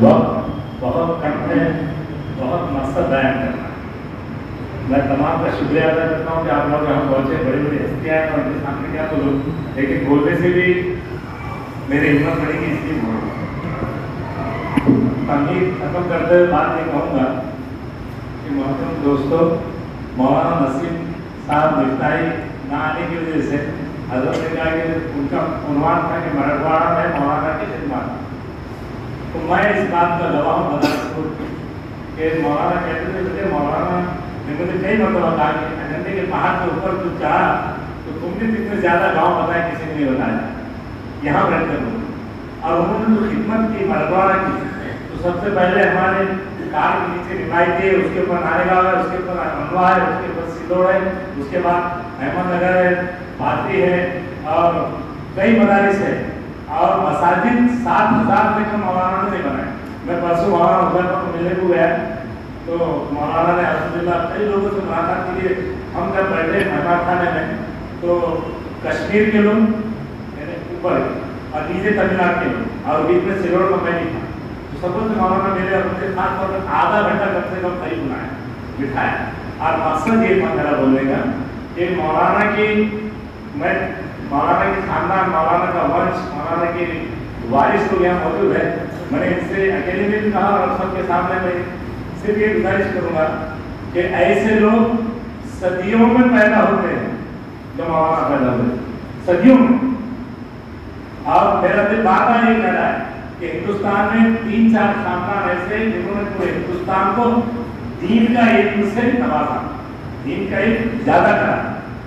وقت بہت کم ہے، بہت مقصد بیان کرنا ہے۔ میں تمام کا شکریہ ادا کرتا ہوں کہ آپ لوگ یہاں پہنچے، بڑی بڑی ہستیاں ہیں اور ان کے سامنے کیا بولوں، لیکن بولنے سے بھی میری ہمت بڑھے گی، اس لیے بولوں۔ تمہید ختم کرتے ہوئے بات یہ کہوں گا کہ محترم دوستوں، مولانا نسیم صاحب مفتاحی نہ آنے کی وجہ سے حضرت نے کہا کہ ان کا عنوان تھا کہ مراٹھواڑہ میں مولانا کی خدمات، تو میں اس بات کا گواہ ہوں کہ مولانا کہتے تھے، مولانا نے مجھے کئی مرتبہ کہا کہ ایجنڈے کے پہاڑ کے اوپر تو چڑھا تو تم نے جتنے زیادہ گاؤں بتایا کسی نے نہیں بتایا یہاں بیٹھ کر لوگ، اور انہوں نے جو خدمت کی مراٹھواڑہ کی، تو سب سے پہلے ہمارے کار کے نیچے روایت ہے، اس کے اوپر نارے گاؤں ہے، اس کے اوپر منڈوا ہے، اس کے اوپر سلوڑ ہے، اس کے بعد احمد نگر ہے، بھارتی ہے، اور کئی مدارس ہے، اور مساجد 7,000 سے کم مولانا نے نہیں بنائے۔ میں پرسوں مولانا حضرت کو ملنے کو گیا تو مولانا نے الحمدللہ کئی لوگوں سے ملاقات کے لیے ہم جب بیٹھے مہمان خانے میں تو کشمیر کے لوگ اوپر اور نیچے تمل ناڈو کے لوگ اور بیچ میں سلوڑ کا میں نہیں تھا، تو سب سے مولانا میرے اور مجھے خاص طور پر آدھا گھنٹہ کم سے کم قریب بنایا بٹھایا، اور مقصد یہ تھا میرا بولنے کا کہ مولانا کی میں مولانا کے خاندان، مولانا کا ونش، مولانا کے وارث لوگ یہاں موجود ہے، میں نے ان سے اکیلے میں بھی کہا اور سب کے سامنے میں صرف یہ گزارش کروں گا کہ ایسے لوگ صدیوں میں پیدا ہوتے ہیں جو مولانا پیدا ہوئے، صدیوں میں۔ اور میرا دل بار بار یہ کہہ رہا ہے کہ ہندوستان میں 3-4 خاندان ایسے جنہوں نے پورے ہندوستان کو دین کا علم سے نوازا، دین کا علم زیادہ کرا۔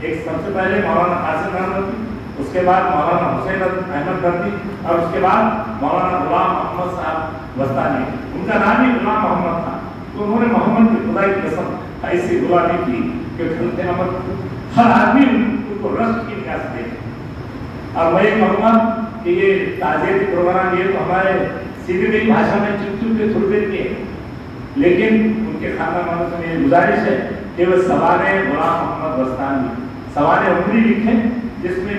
ایک سب سے پہلے مولانا قاسم احمد، اس کے بعد مولانا حسین احمد بردی، اور اس کے بعد مولانا غلام محمد صاحب وستانی، ان کا نام ہی غلام محمد تھا، تو انہوں نے محمد کی خدا کی قسم ایسی غلامی کی کہ خلق احمد ہر آدمی ان کو رشک کی نگاہ سے دیکھے۔ اور میں یہ کہوں گا کہ یہ تعزیتی پروگرام یہ تو ہمارے سیدھی گئی بھاشا میں چپ چپ کے تھوڑی دیر کے، لیکن ان کے خاندان والوں سے میری گزارش ہے کہ وہ سوانح غلام محمد وستانی، سوانح عمری لکھیں، جس میں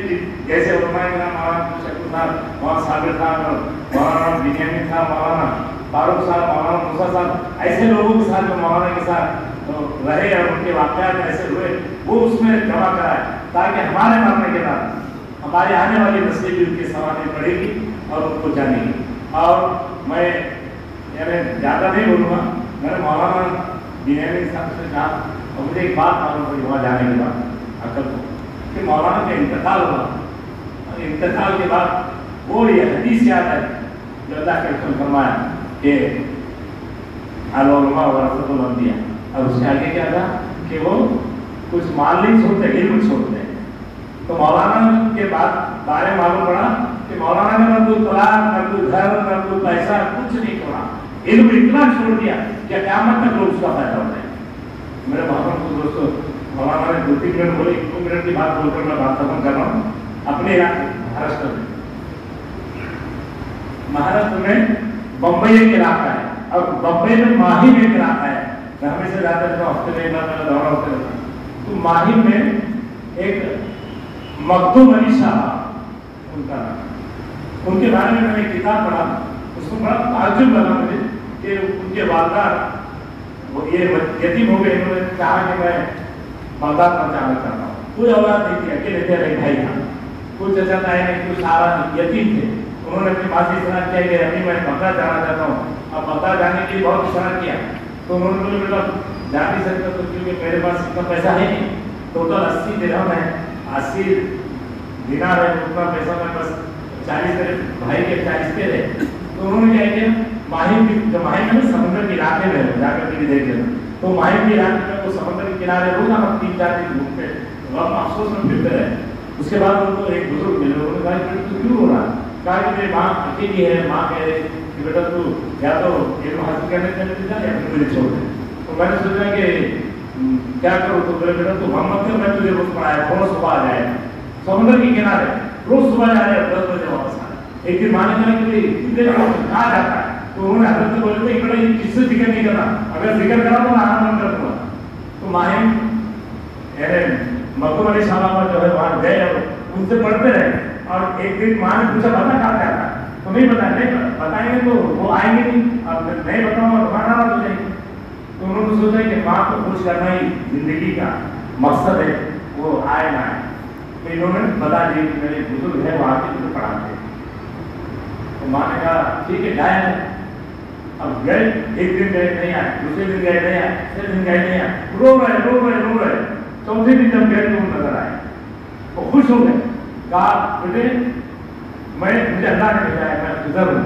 جیسے علماء کرام مولانا شکر صاحب، مولانا صابر صاحب، اور مولانا بنیامین صاحب، مولانا فاروق صاحب، مولانا موسیٰ صاحب، ایسے لوگوں کے ساتھ جو مولانا کے ساتھ رہے اور ان کے واقعات ایسے ہوئے وہ اس میں جمع کرائے، تاکہ ہمارے مرنے کے بعد ہماری آنے والی نسلیں بھی ان کے سوانح پڑھے گی اور ان کو جانے گی۔ اور میں یعنی زیادہ نہیں بولوں گا، میں نے مولانا بنیامین صاحب سے کہا اور مجھے ایک بات معلوم پڑی وہاں جانے کے بعد عقل کو کہ مولانا کا انتقال ہوا، اور انتقال کے بعد وہ یہ حدیث یاد ہے جو اللہ کے رسول نے فرمایا کہ العلماء ورثۃ الانبیاء، اور اس کے آگے کیا تھا کہ وہ کچھ مال نہیں چھوڑتے، علم چھوڑتے ہیں۔ تو مولانا کے بعد بارے معلوم پڑا کہ مولانا نے نہ کوئی طلاق، نہ کوئی گھر، نہ کوئی پیسہ، کچھ نہیں چھوڑا، علم اتنا چھوڑ دیا کہ قیامت تک لوگ اس کا فائدہ ہوتے ہیں۔ میرے محترم دوستوں، مولانا نے 2-3 منٹ بولے، 2 منٹ کی بات بول کر میں بات ختم کر رہا ہوں۔ اپنے علاقے مہاراشٹر میں بمبئی ایک علاقہ ہے، اور بمبئی میں ماہی میں ایک علاقہ ہے، میں ہمیشہ جاتا رہتا ہوں، ہفتے میں ایک بار میرا دورہ ہوتے رہتا ہوں۔ تو ماہی میں ایک مخدوم علی صاحب ان کا نام، ان کے بارے میں نے ایک کتاب پڑھا، اس کو بڑا تعجب لگا مجھے کہ ان کے والدہ وہ یہ یتیم ہو گئے، انہوں نے کہا کہ میں بغداد میں جانا چاہتا ہوں، کوئی اولاد نہیں تھی، اکیلے تھے، ایک بھائی تھا، کوئی چچا تھا نہیں، کوئی سہارا نہیں، یتیم تھے۔ انہوں نے اپنی ماں سے اصرار کیا کہ امی میں بغداد جانا چاہتا ہوں، اب بغداد جانے کے لیے بہت اصرار کیا، تو انہوں نے بولا بیٹا جا نہیں سکتا تو کیونکہ میرے پاس اتنا پیسہ ہے نہیں، ٹوٹل 80 درہم ہے، 80 دینار ہے، اتنا پیسہ میں بس 40 میرے بھائی کے 40 کے رہے۔ تو انہوں نے کیا کیا، ماہی میں سمندر کے علاقے میں جا کر کے بھی دیکھے، تو ماہی کے علاقے میں وہ سمندر کے کنارے روزانہ 3-4 دن گھومتے، غم افسوس میں پھرتے رہے۔ اس کے بعد ان کو ایک بزرگ ملے، انہوں نے کہا کہ تو کیوں ہو رہا؟ کہا کہ میری ماں اکیلی ہے، ماں کہہ رہے کہ بیٹا تو یا تو علم حاصل کرنے کے لیے جا یا پھر مجھے چھوڑ دے۔ تو میں نے سوچا کہ کیا کروں، تو بولے بیٹا تو ہم مت کر، میں تجھے روز پڑھایا، روز صبح آ جائے سمندر کے کنارے، روز صبح جا رہے 10 بجے واپس آ رہے۔ ایک دن مانے کہا کہ اتنی دیر کہاں جاتا ہے، تو انہوں نے حضرت سے بولے کہ بیٹا یہ کس سے ذکر نہیں کرنا، اگر ذکر کرا تو میں آرام کر دوں گا۔ تو ماہم مکتوم علی صاحب جو ہے وہاں گئے اور ان سے پڑھتے رہے، اور ایک دن ماں نے پوچھا بتا کہاں جاتا ہے، تو تو نہیں بتائیں گے تو وہ آئیں گے نہیں، اب نہیں بتاؤں گا تمہارا ناراض ہو جائیں گے. تو انہوں نے سوچا کہ ماں کو خوش کرنا ہی زندگی کا مقصد ہے، وہ آئے نہ آئے. تو انہوں نے بتا دیا کہ میرے بزرگ ہے وہ آ کے مجھے پڑھاتے. تو ماں نے کہا ٹھیک ہے جائے. اب گئے، ایک دن گئے نہیں آئے، دوسرے دن گئے نہیں آئے، تیسرے دن گئے نہیں آئے، رو رہے. چوتھے دن جب گئے تو وہ نظر آئے، وہ خوش ہو گئے. کہا بیٹے مجھے اللہ نے بھیجا ہے، میں خضر ہوں.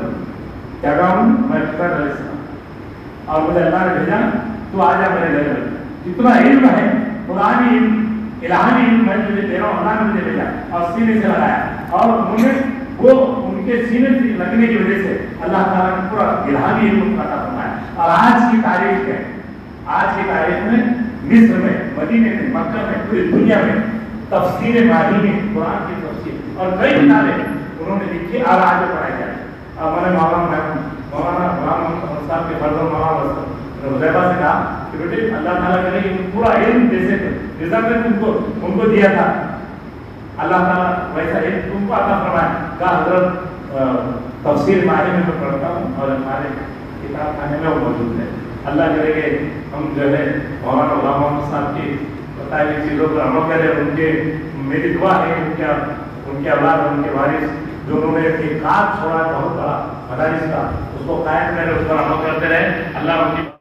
کیا کہا ہوں؟ میں خضر علیہ السلام، اور مجھے اللہ نے بھیجا تو آ جا میرے گھر میں. جتنا علم ہے قرآنی علم، الہانی علم میں تجھے دے رہا ہوں، اللہ نے مجھے بھیجا اور سینے سے لگایا. اور انہوں نے وہ ان کے سینے سے لگنے کی وجہ سے اللہ تعالیٰ نے پورا الہانی علم عطا فرمایا. اور آج کی تاریخ میں مصر میں، مدینے میں، مکہ میں، پوری دنیا میں تفسیر ماہی میں قرآن کی تفسیر اور کئی کتابیں انہوں نے لکھی اور آگے پڑھائی جائے. اور میں نے مولانا غلام محمد صاحب کے فرزند مولانا حذیفہ سے کہا کہ بیٹے اللہ تعالیٰ کرے کہ پورا علم جیسے رزق نے ان کو دیا تھا، اللہ تعالیٰ ویسا علم تم کو عطا فرمائے. کہا حضرت تفسیر ماہی میں پڑھتا ہوں اور ہمارے کتاب خانے میں وہ موجود ہے. اللہ کرے کہ ہم جو ہے مولانا غلام محمد صاحب کی بتائی ہوئی چیزوں پر عمل کریں. ان کے میری دعا ہے ان کے اولاد، ان کے وارث جو انہوں نے ایک کام چھوڑا بہت بڑا مدارس کا، اس کو قائم کرے، اس پر عمل کرتے رہے. اللہ ان کی